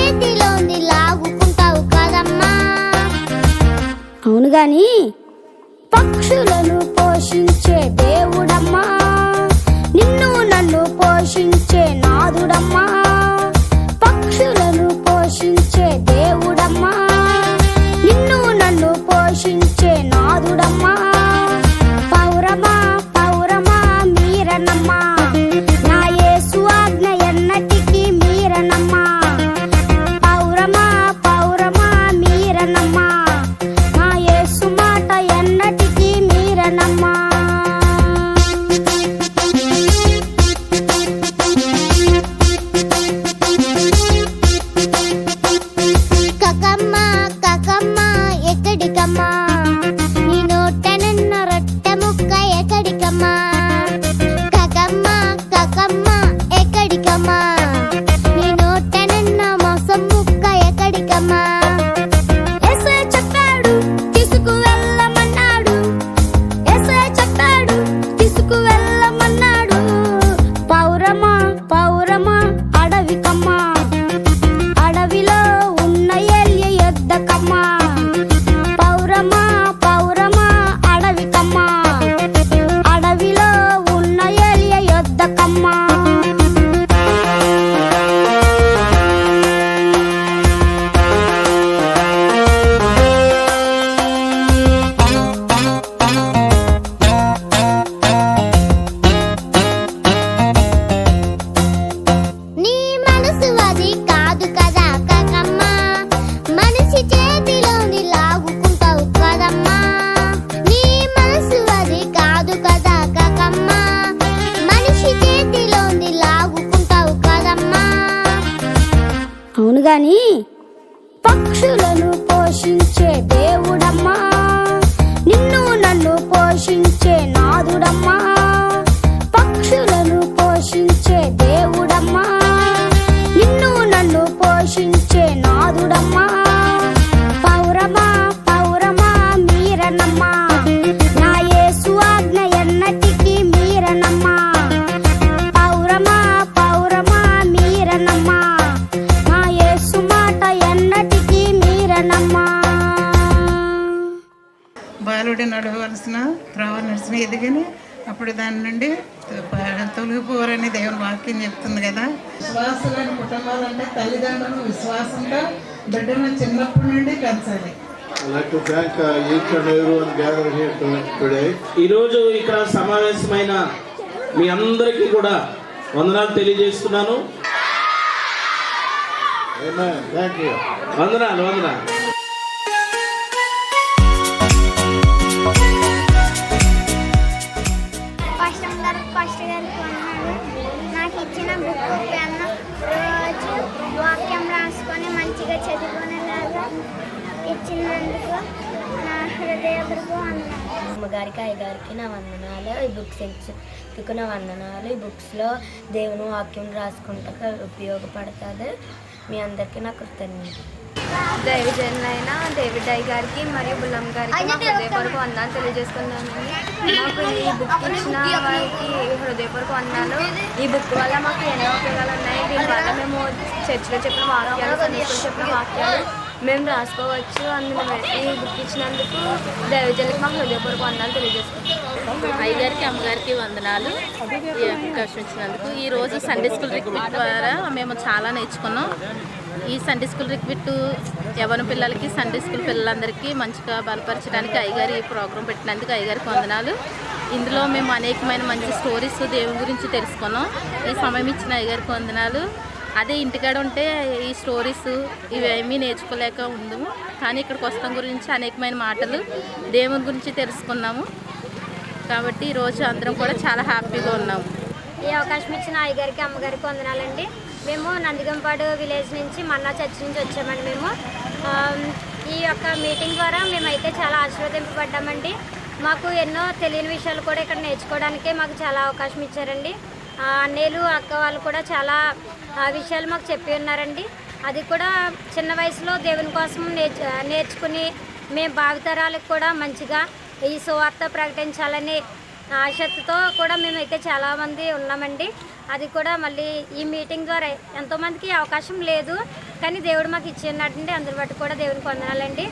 చేతిలోంది లాగుకుంటావు కదమ్మా. అవును గాని పక్షులను పోషించే దేవుడమ్మా, నిన్ను నన్ను పోషించే నాదుడమ్మా. పక్షులను పోషించే దేవుడమ్మా, నిన్ను నన్ను పోషించే నాదుడమ్మా. పౌరమా పౌరమా మీరనమ్మా, నా యేసు ఆజ్ఞ ఎన్నటికీ మీరనమ్మా. పౌరమా పౌరమా మీరనమ్మా, నా యేసు మాట ఎన్నటికీ మీరనమ్మా. కకమ్మ కకమ్మ ఎక్కడికమ్మా, నీ నోటనున్న రొట్టె ముక్క ఎక్కడికమ్మా. కకమ్మ కకమ్మ ఎక్కడికమ్మా, నీ నోటనున్న మాంసం ముక్క ఎక్కడికమ్మా. యేసయ్య చెప్పాడు తీసుకువెళ్ళమన్నాడు, యేసయ్య చెప్పాడు తీసుకువెళ్ళమన్నాడు. పౌరమా పౌరమా అడవికమ్మా, అడవిలో ఉన్న ఎల్య యొద్దకమ్మా. పౌరమా పౌరమా అడవికమ్మా, అడవిలో ఉన్న ఎల్య యొద్దకమ్మా. నీ మనసు అది కాదు కదా కకమ్మ, మనిషి చేతిలోని లాగుకుంటావు కదమ్మా. నీ మనసు అది కాదు కదా కకమ్మ, మనిషి చేతిలోని లాగుకుంటావు కదమ్మా. అవును గాని పక్షులను పోషించే దేవుడమ్మా, నిన్ను నన్ను పోషించే నాదుడమ్మా. పక్షులను పోషించే దేవుడమ్మా, నిన్ను నన్ను పోషించే నాదుడమ్మా. పౌరమా పౌరమా మీరనమ్మా, నా యేసు ఆజ్ఞ ఎన్నటికీ మీరనమ్మా. పౌరమా పౌరమా మీరనమ్మా, నా యేసు మాట ఎన్నటికీ మీరనమ్మా. బాలుడి నడవలసిన త్రోవ నడిచిన ఎదిగని అప్పుడు దాని నుండి తొలగిపోరని దేవుని వాక్యం చెప్తుంది కదా. విశ్వాసులైన కుటుంబాలంటే తల్లిదండ్రులు విశ్వాసంతో బిడ్డను చిన్నప్పటి నుండి పెంచాలి. I'd like to thank each and everyone gathered here today. ఈరోజు ఇక్కడ సమావేశమైన మీ అందరికీ కూడా వందనాలు తెలియజేస్తున్నాను. Amen. Thank you. వందనాలు వందనాలు. పాస్టర్ గారికి వందనాలు. నాకు ఇచ్చిన బుక్ పెన్ రోజు వాక్యం రాసుకొని మంచిగా చదువుకునేలాగా ఇచ్చినందుకు నా హృదయపూర్వక వందనాలు. అమ్మగారికి అయ్యగారికి నా వందనాలు. ఈ బుక్స్ ఇచ్చుకు నా వందనాలు. ఈ బుక్స్లో దేవుని వాక్యం రాసుకుంటా ఉపయోగపడుతుంది. మీ అందరికీ నా కృతజ్ఞత. దైవజనులైన డేవిడ్ అయ్య గారికి మరియు బుల్లం గారికి మా హృదయపూర్వక వందనాలు తెలియజేసుకున్నానండి. మాకు ఈ బుక్ ఇచ్చిన వారికి హృదయపూర్వక వందనాలు. ఈ బుక్ వల్ల మాకు ఎన్నో ఉపయోగాలు ఉన్నాయి. దీనివల్ల మేము చర్చిలో చెప్పిన వాక్యాలు, సందేశాలు చెప్పిన వాక్యాలు మేము రాసుకోవచ్చు. అందులో ఈ బుక్ ఇచ్చినందుకు దైవజనులకు మా హృదయపూర్వక వందనాలు తెలియజేసుకుంటాం. అయ్యగారికి అమ్మగారికి వందనాలు ఈ అవకాశం ఇచ్చినందుకు. ఈరోజు సండే స్కూల్ రిక్విట్ ద్వారా మేము చాలా నేర్చుకున్నాం. ఈ సండే స్కూల్ రిక్విట్ యవ్వన పిల్లలకి, సండే స్కూల్ పిల్లలందరికీ మంచిగా బలపరచడానికి అయ్యగారు ఈ ప్రోగ్రాం పెట్టినందుకు అయ్యగారికి వందనాలు. ఇందులో మేము అనేకమైన మంచి స్టోరీస్ దేవుని గురించి తెలుసుకున్నాం. ఈ సమయం ఇచ్చిన అయ్యగారికి వందనాలు. అదే ఇంటికాడ ఉంటే ఈ స్టోరీస్ ఇవేమీ నేర్చుకోలేక ఉందము, కానీ ఇక్కడికి వస్తాం గురించి అనేకమైన మాటలు దేవుని గురించి తెలుసుకున్నాము. కాబట్టి ఈరోజు అందరం కూడా చాలా హ్యాపీగా ఉన్నాము. ఈ అవకాశం ఇచ్చిన అయ్యగారికి అమ్మగారికి వందనాలండి. మేము నందిగంపాడు విలేజ్ నుంచి మన్నా చర్చ్ నుంచి వచ్చామండి. మేము ఈ యొక్క మీటింగ్ ద్వారా మేమైతే చాలా ఆశీర్వదింపబడ్డామండి. మాకు ఎన్నో తెలియని విషయాలు కూడా ఇక్కడ నేర్చుకోవడానికే మాకు చాలా అవకాశం ఇచ్చారండి. అన్నయ్యలు అక్క వాళ్ళు కూడా చాలా విషయాలు మాకు చెప్పి ఉన్నారండి. అది కూడా చిన్న వయసులో దేవుని కోసం నేర్చుకుని మేము భావితరాలకు కూడా మంచిగా ఈ సువార్త ప్రకటించాలని ఆసక్తితో కూడా మేమైతే చాలామంది ఉన్నామండి. అది కూడా మళ్ళీ ఈ మీటింగ్ ద్వారా ఎంతోమందికి అవకాశం లేదు, కానీ దేవుడు మాకు ఇచ్చినట్టండి. అందరి బట్టి కూడా దేవునికి వందనాలండి.